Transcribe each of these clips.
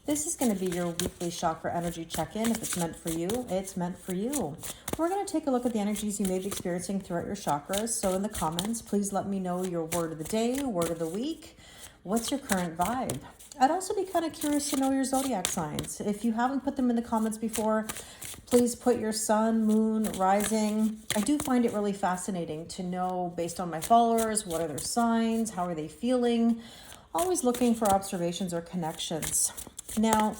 This is going to be your weekly chakra energy check-in. If it's meant for you, it's meant for you. We're going to take a look at the energies you may be experiencing throughout your chakras. So in the comments, please let me know your word of the day, word of the week. What's your current vibe? I'd also be kind of curious to know your zodiac signs. If you haven't put them in the comments before, please put your sun, moon, rising. I do find it really fascinating to know, based on my followers, what are their signs, how are they feeling. Always looking for observations or connections. Now,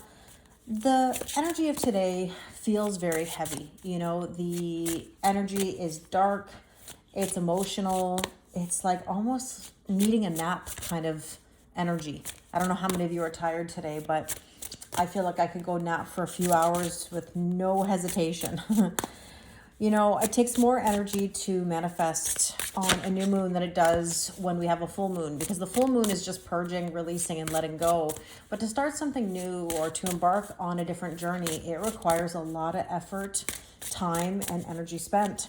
the energy of today feels very heavy. You know, the energy is dark, it's emotional, it's like almost needing a nap kind of energy. I don't know how many of you are tired today, but I feel like I could go nap for a few hours with no hesitation. You know, it takes more energy to manifest on a new moon than it does when we have a full moon, because the full moon is just purging, releasing, and letting go. But to start something new or to embark on a different journey, it requires a lot of effort, time, and energy spent.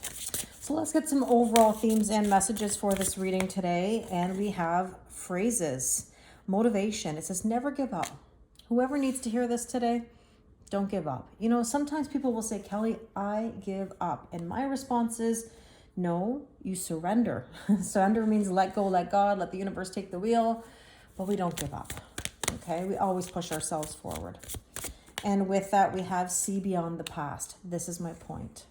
So let's get some overall themes and messages for this reading today. And we have phrases, motivation. It says, never give up. Whoever needs to hear this today, don't give up. You know, sometimes people will say, Kelly, I give up. And my response is, no, you surrender. Surrender means let go, let God, let the universe take the wheel, but we don't give up. Okay, we always push ourselves forward. And with that, we have see beyond the past. This is my point.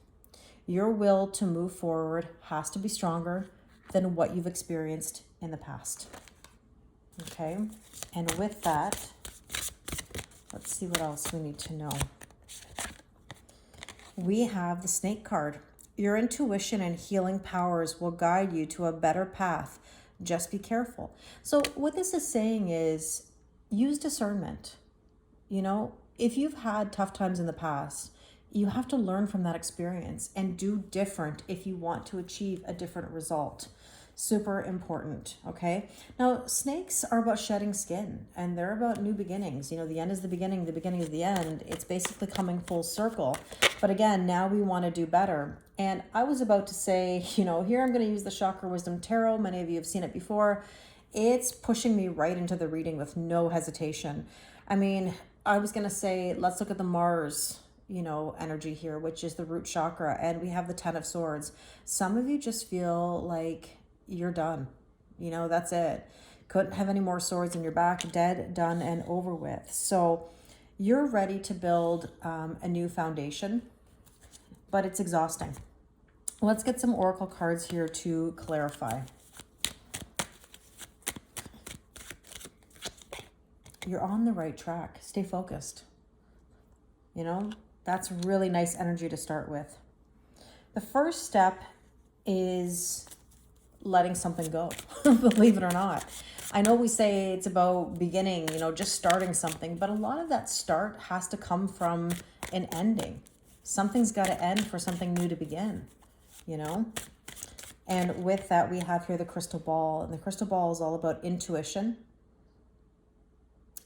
Your will to move forward has to be stronger than what you've experienced in the past. Okay, and with that, let's see what else we need to know. We have the Snake card. Your intuition and healing powers will guide you to a better path. Just be careful. So what this is saying is use discernment. You know, if you've had tough times in the past, you have to learn from that experience and do different if you want to achieve a different result. Super important, okay? Now, snakes are about shedding skin, and they're about new beginnings. You know, the end is the beginning is the end. It's basically coming full circle. But again, now we want to do better. And I was about to say, you know, here I'm going to use the Chakra Wisdom Tarot. Many of you have seen it before. It's pushing me right into the reading with no hesitation. I mean, I was going to say, let's look at the Mars, you know, energy here, which is the root chakra, and we have the 10 of Swords. Some of you just feel like you're done. You know, that's it. Couldn't have any more swords in your back. Dead, done, and over with. So you're ready to build a new foundation, but it's exhausting. Let's get some oracle cards here to clarify. You're on the right track. Stay focused. You know, that's really nice energy to start with. The first step is letting something go, believe it or not. I know we say it's about beginning, you know, just starting something, but a lot of that start has to come from an ending. Something's got to end for something new to begin, you know? And with that, we have here the crystal ball, and the crystal ball is all about intuition,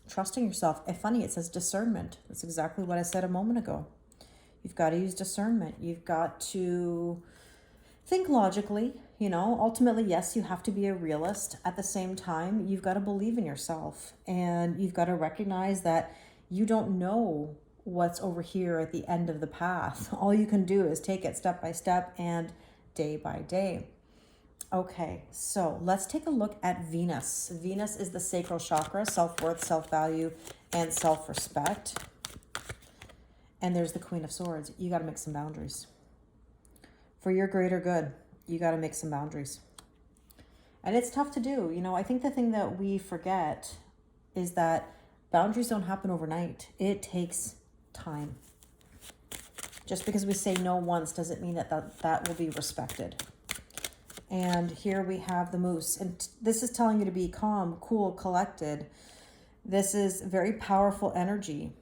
trusting yourself. And funny, it says discernment. That's exactly what I said a moment ago. You've got to use discernment. You've got to think logically. You know, ultimately, yes, you have to be a realist. At the same time, you've got to believe in yourself, and you've got to recognize that you don't know what's over here at the end of the path. All you can do is take it step by step and day by day. Okay, so let's take a look at Venus. Venus is the sacral chakra, self-worth, self-value, and self-respect. And there's the Queen of Swords. You got to make some boundaries. For your greater good, you got to make some boundaries. And it's tough to do. You know, I think the thing that we forget is that boundaries don't happen overnight. It takes time. Just because we say no once doesn't mean that will be respected. And here we have the Moose. And this is telling you to be calm, cool, collected. This is very powerful energy.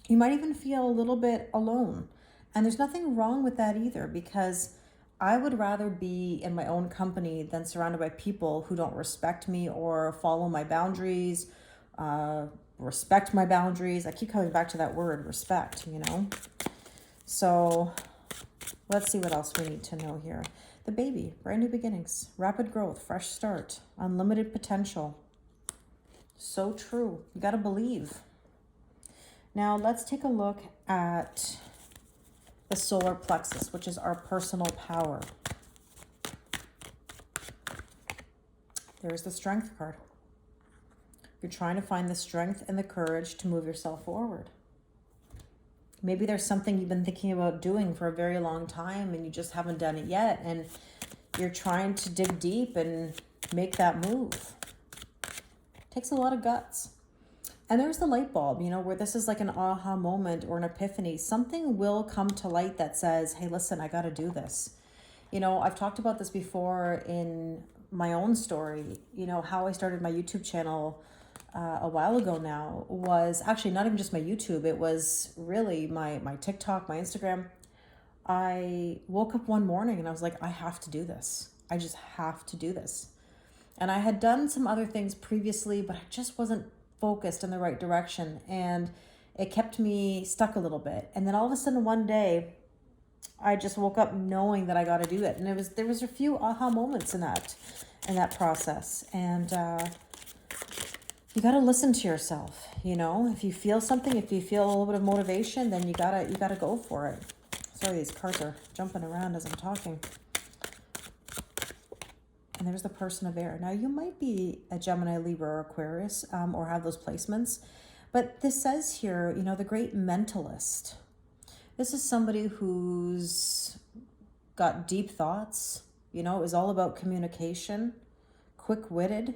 You might even feel a little bit alone. And there's nothing wrong with that either, because I would rather be in my own company than surrounded by people who don't respect me or follow my boundaries, respect my boundaries. I keep coming back to that word, respect, you know. So let's see what else we need to know here. The Baby, brand new beginnings, rapid growth, fresh start, unlimited potential. So true. You got to believe. Now let's take a look at the solar plexus, which is our personal power. There's the strength card. You're trying to find the strength and the courage to move yourself forward. Maybe there's something you've been thinking about doing for a very long time and you just haven't done it yet. And you're trying to dig deep and make that move. Takes a lot of guts. And there's the light bulb, you know, where this is like an aha moment or an epiphany. Something will come to light that says, hey, listen, I got to do this. You know, I've talked about this before in my own story. You know, how I started my YouTube channel a while ago now was actually not even just my YouTube. It was really my TikTok, my Instagram. I woke up one morning and I was like, I have to do this. I just have to do this. And I had done some other things previously, but I just wasn't focused in the right direction. And it kept me stuck a little bit. And then all of a sudden one day, I just woke up knowing that I got to do it. And there was a few aha moments in that process. And you got to listen to yourself. You know, if you feel something, if you feel a little bit of motivation, then you gotta go for it. Sorry, these cards are jumping around as I'm talking. And there's the person of air. Now, you might be a Gemini, Libra, or Aquarius, or have those placements. But this says here, you know, the great mentalist. This is somebody who's got deep thoughts, you know, is all about communication, quick-witted.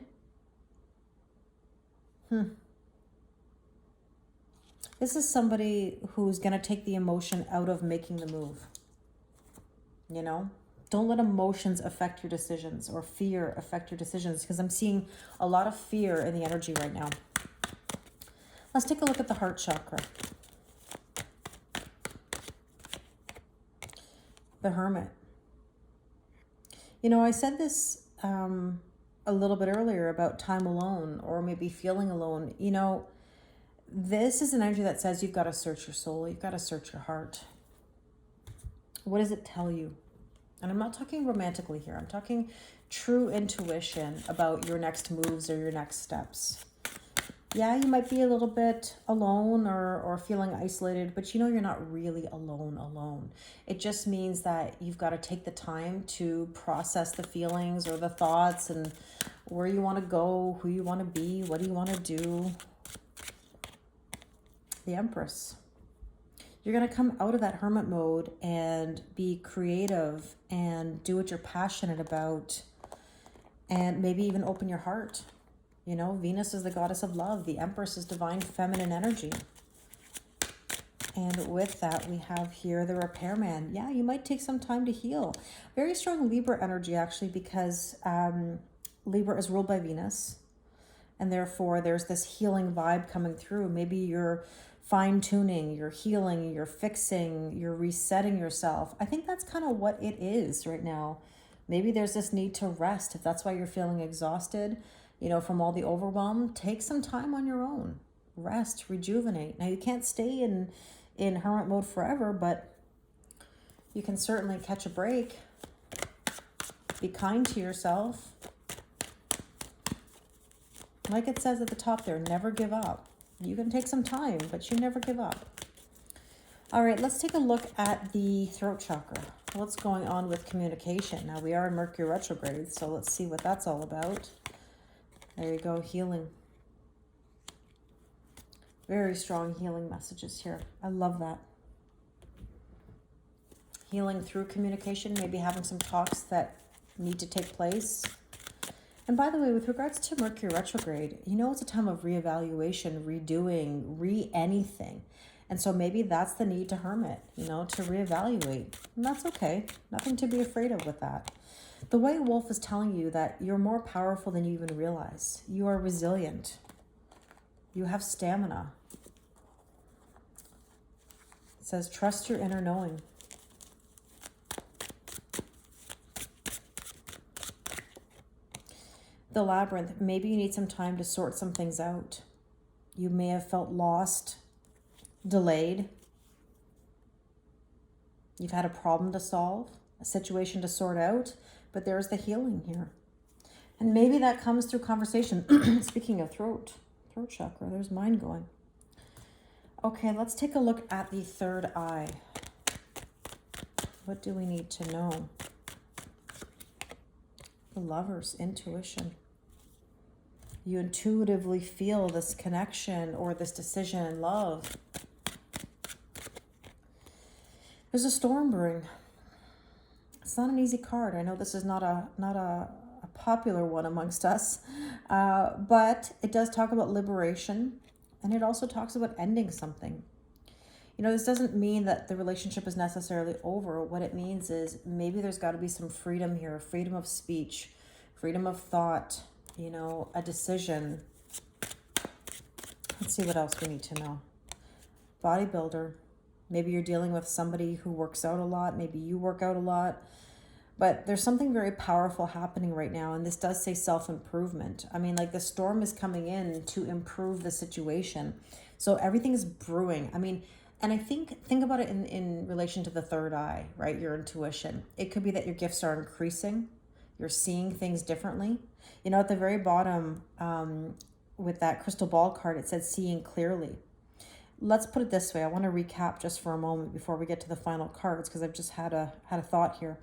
This is somebody who's going to take the emotion out of making the move. You know, don't let emotions affect your decisions or fear affect your decisions, because I'm seeing a lot of fear in the energy right now. Let's take a look at the heart chakra. The Hermit. You know, I said this a little bit earlier about time alone or maybe feeling alone. You know, this is an energy that says you've got to search your soul. You've got to search your heart. What does it tell you? And I'm not talking romantically here. I'm talking true intuition about your next moves or your next steps. Yeah, you might be a little bit alone or feeling isolated, but you know you're not really alone. It just means that you've got to take the time to process the feelings or the thoughts and where you want to go, who you want to be, what do you want to do. The Empress. You're going to come out of that hermit mode and be creative and do what you're passionate about and maybe even open your heart. You know, Venus is the goddess of love. The Empress is divine feminine energy. And with that, we have here the repairman. Yeah, you might take some time to heal. Very strong Libra energy, actually, because Libra is ruled by Venus. And therefore, there's this healing vibe coming through. Maybe you're fine-tuning, you're healing, you're fixing, you're resetting yourself. I think that's kind of what it is right now. Maybe there's this need to rest. If that's why you're feeling exhausted, you know, from all the overwhelm, take some time on your own. Rest, rejuvenate. Now, you can't stay in hermit mode forever, but you can certainly catch a break. Be kind to yourself. Like it says at the top there, never give up. You can take some time, but you never give up. All right, let's take a look at the throat chakra. What's going on with communication? Now, we are in Mercury retrograde, so let's see what that's all about. There you go, healing. Very strong healing messages here. I love that. Healing through communication, maybe having some talks that need to take place. And by the way, with regards to Mercury retrograde, you know, it's a time of reevaluation, redoing, anything. And so maybe that's the need to hermit, you know, to reevaluate. And that's okay. Nothing to be afraid of with that. The White Wolf is telling you that you're more powerful than you even realize. You are resilient. You have stamina. It says, trust your inner knowing. The Labyrinth, maybe you need some time to sort some things out. You may have felt lost, delayed. You've had a problem to solve, a situation to sort out, but there's the healing here. And maybe that comes through conversation. Speaking of throat, throat chakra. There's mine going. Okay, let's take a look at the third eye. What do we need to know? The Lovers, intuition. You intuitively feel this connection or this decision in love. There's a storm brewing. It's not an easy card. I know this is not a popular one amongst us, but it does talk about liberation, and it also talks about ending something. You know, this doesn't mean that the relationship is necessarily over. What it means is maybe there's got to be some freedom here, freedom of speech, freedom of thought, you know, a decision. Let's see what else we need to know. Bodybuilder. Maybe you're dealing with somebody who works out a lot. Maybe you work out a lot. But there's something very powerful happening right now. And this does say self-improvement. I mean, like the storm is coming in to improve the situation. So everything is brewing. I mean, and I think about it in relation to the third eye, right? Your intuition. It could be that your gifts are increasing. You're seeing things differently. You know, at the very bottom with that crystal ball card, it said seeing clearly. Let's put it this way. I want to recap just for a moment before we get to the final cards, because I've just had a thought here.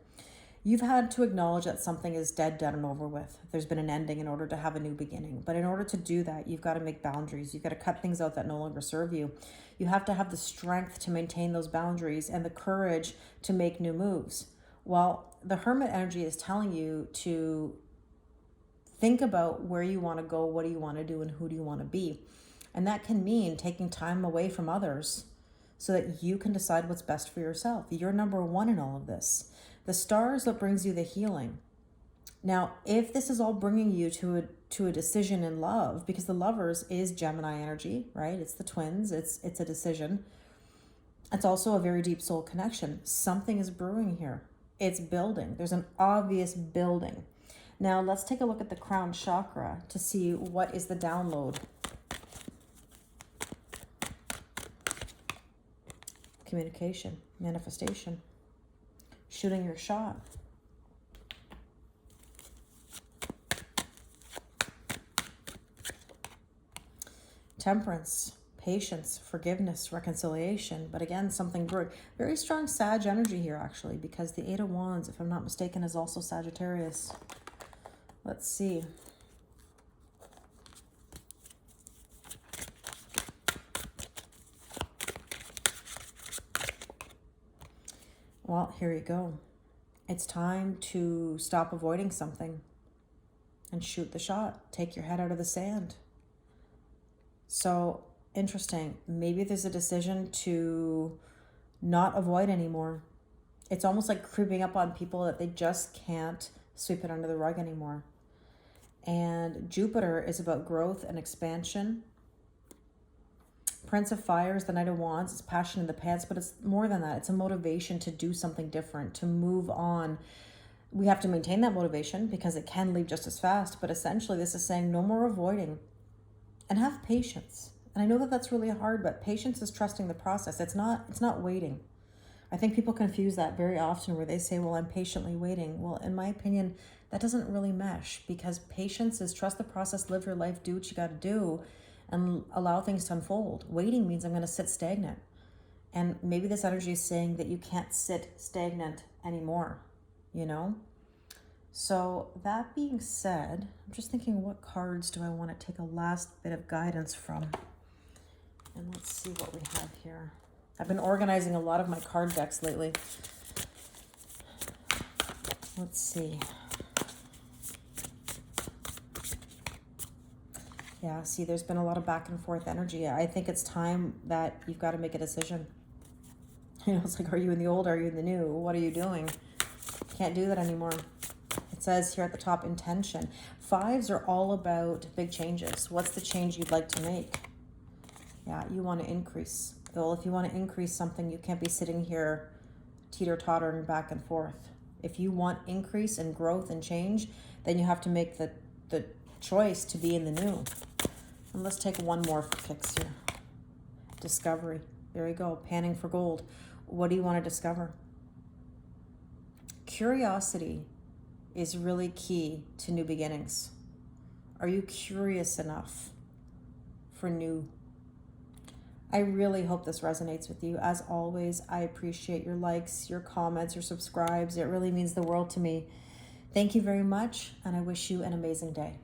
You've had to acknowledge that something is dead, done, and over with. There's been an ending in order to have a new beginning. But in order to do that, you've got to make boundaries. You've got to cut things out that no longer serve you. You have to have the strength to maintain those boundaries and the courage to make new moves. Well, the Hermit energy is telling you to think about where you want to go, what do you want to do, and who do you want to be. And that can mean taking time away from others so that you can decide what's best for yourself. You're number one in all of this. The star is what brings you the healing. Now, if this is all bringing you to a decision in love, because the Lovers is Gemini energy, right? It's the twins. It's a decision. It's also a very deep soul connection. Something is brewing here. It's building. There's an obvious building. Now, let's take a look at the crown chakra to see what is the download. Communication, manifestation, shooting your shot. Temperance, patience, forgiveness, reconciliation. But again, something brewing. Very strong Sag energy here, actually, because the Eight of Wands, if I'm not mistaken, is also Sagittarius. Let's see. Well, here you go. It's time to stop avoiding something and shoot the shot. Take your head out of the sand. So, interesting. Maybe there's a decision to not avoid anymore. It's almost like creeping up on people that they just can't sweep it under the rug anymore. And Jupiter is about growth and expansion. Prince of Fire is the Knight of Wands. It's passion in the pants, but it's more than that. It's a motivation to do something different, to move on. We have to maintain that motivation because it can leave just as fast. But essentially, this is saying no more avoiding and have patience. And I know that that's really hard, but patience is trusting the process. It's not waiting. I think people confuse that very often where they say, well, I'm patiently waiting. Well, in my opinion, that doesn't really mesh, because patience is trust the process, live your life, do what you got to do, and allow things to unfold. Waiting means I'm going to sit stagnant. And maybe this energy is saying that you can't sit stagnant anymore, you know? So that being said, I'm just thinking, what cards do I want to take a last bit of guidance from? And let's see what we have here. I've been organizing a lot of my card decks lately. Let's see. Yeah, see, there's been a lot of back and forth energy. I think it's time that you've got to make a decision. You know, it's like, are you in the old? Are you in the new? What are you doing? Can't do that anymore. It says here at the top, intention. Fives are all about big changes. What's the change you'd like to make? Yeah, you want to increase. Well, if you want to increase something, you can't be sitting here teeter-tottering back and forth. If you want increase and growth and change, then you have to make the choice to be in the new. And let's take one more for kicks here. Discovery. There you go. Panning for gold. What do you want to discover? Curiosity is really key to new beginnings. Are you curious enough for new. I really hope this resonates with you. As always, I appreciate your likes, your comments, your subscribes. It really means the world to me. Thank you very much, and I wish you an amazing day.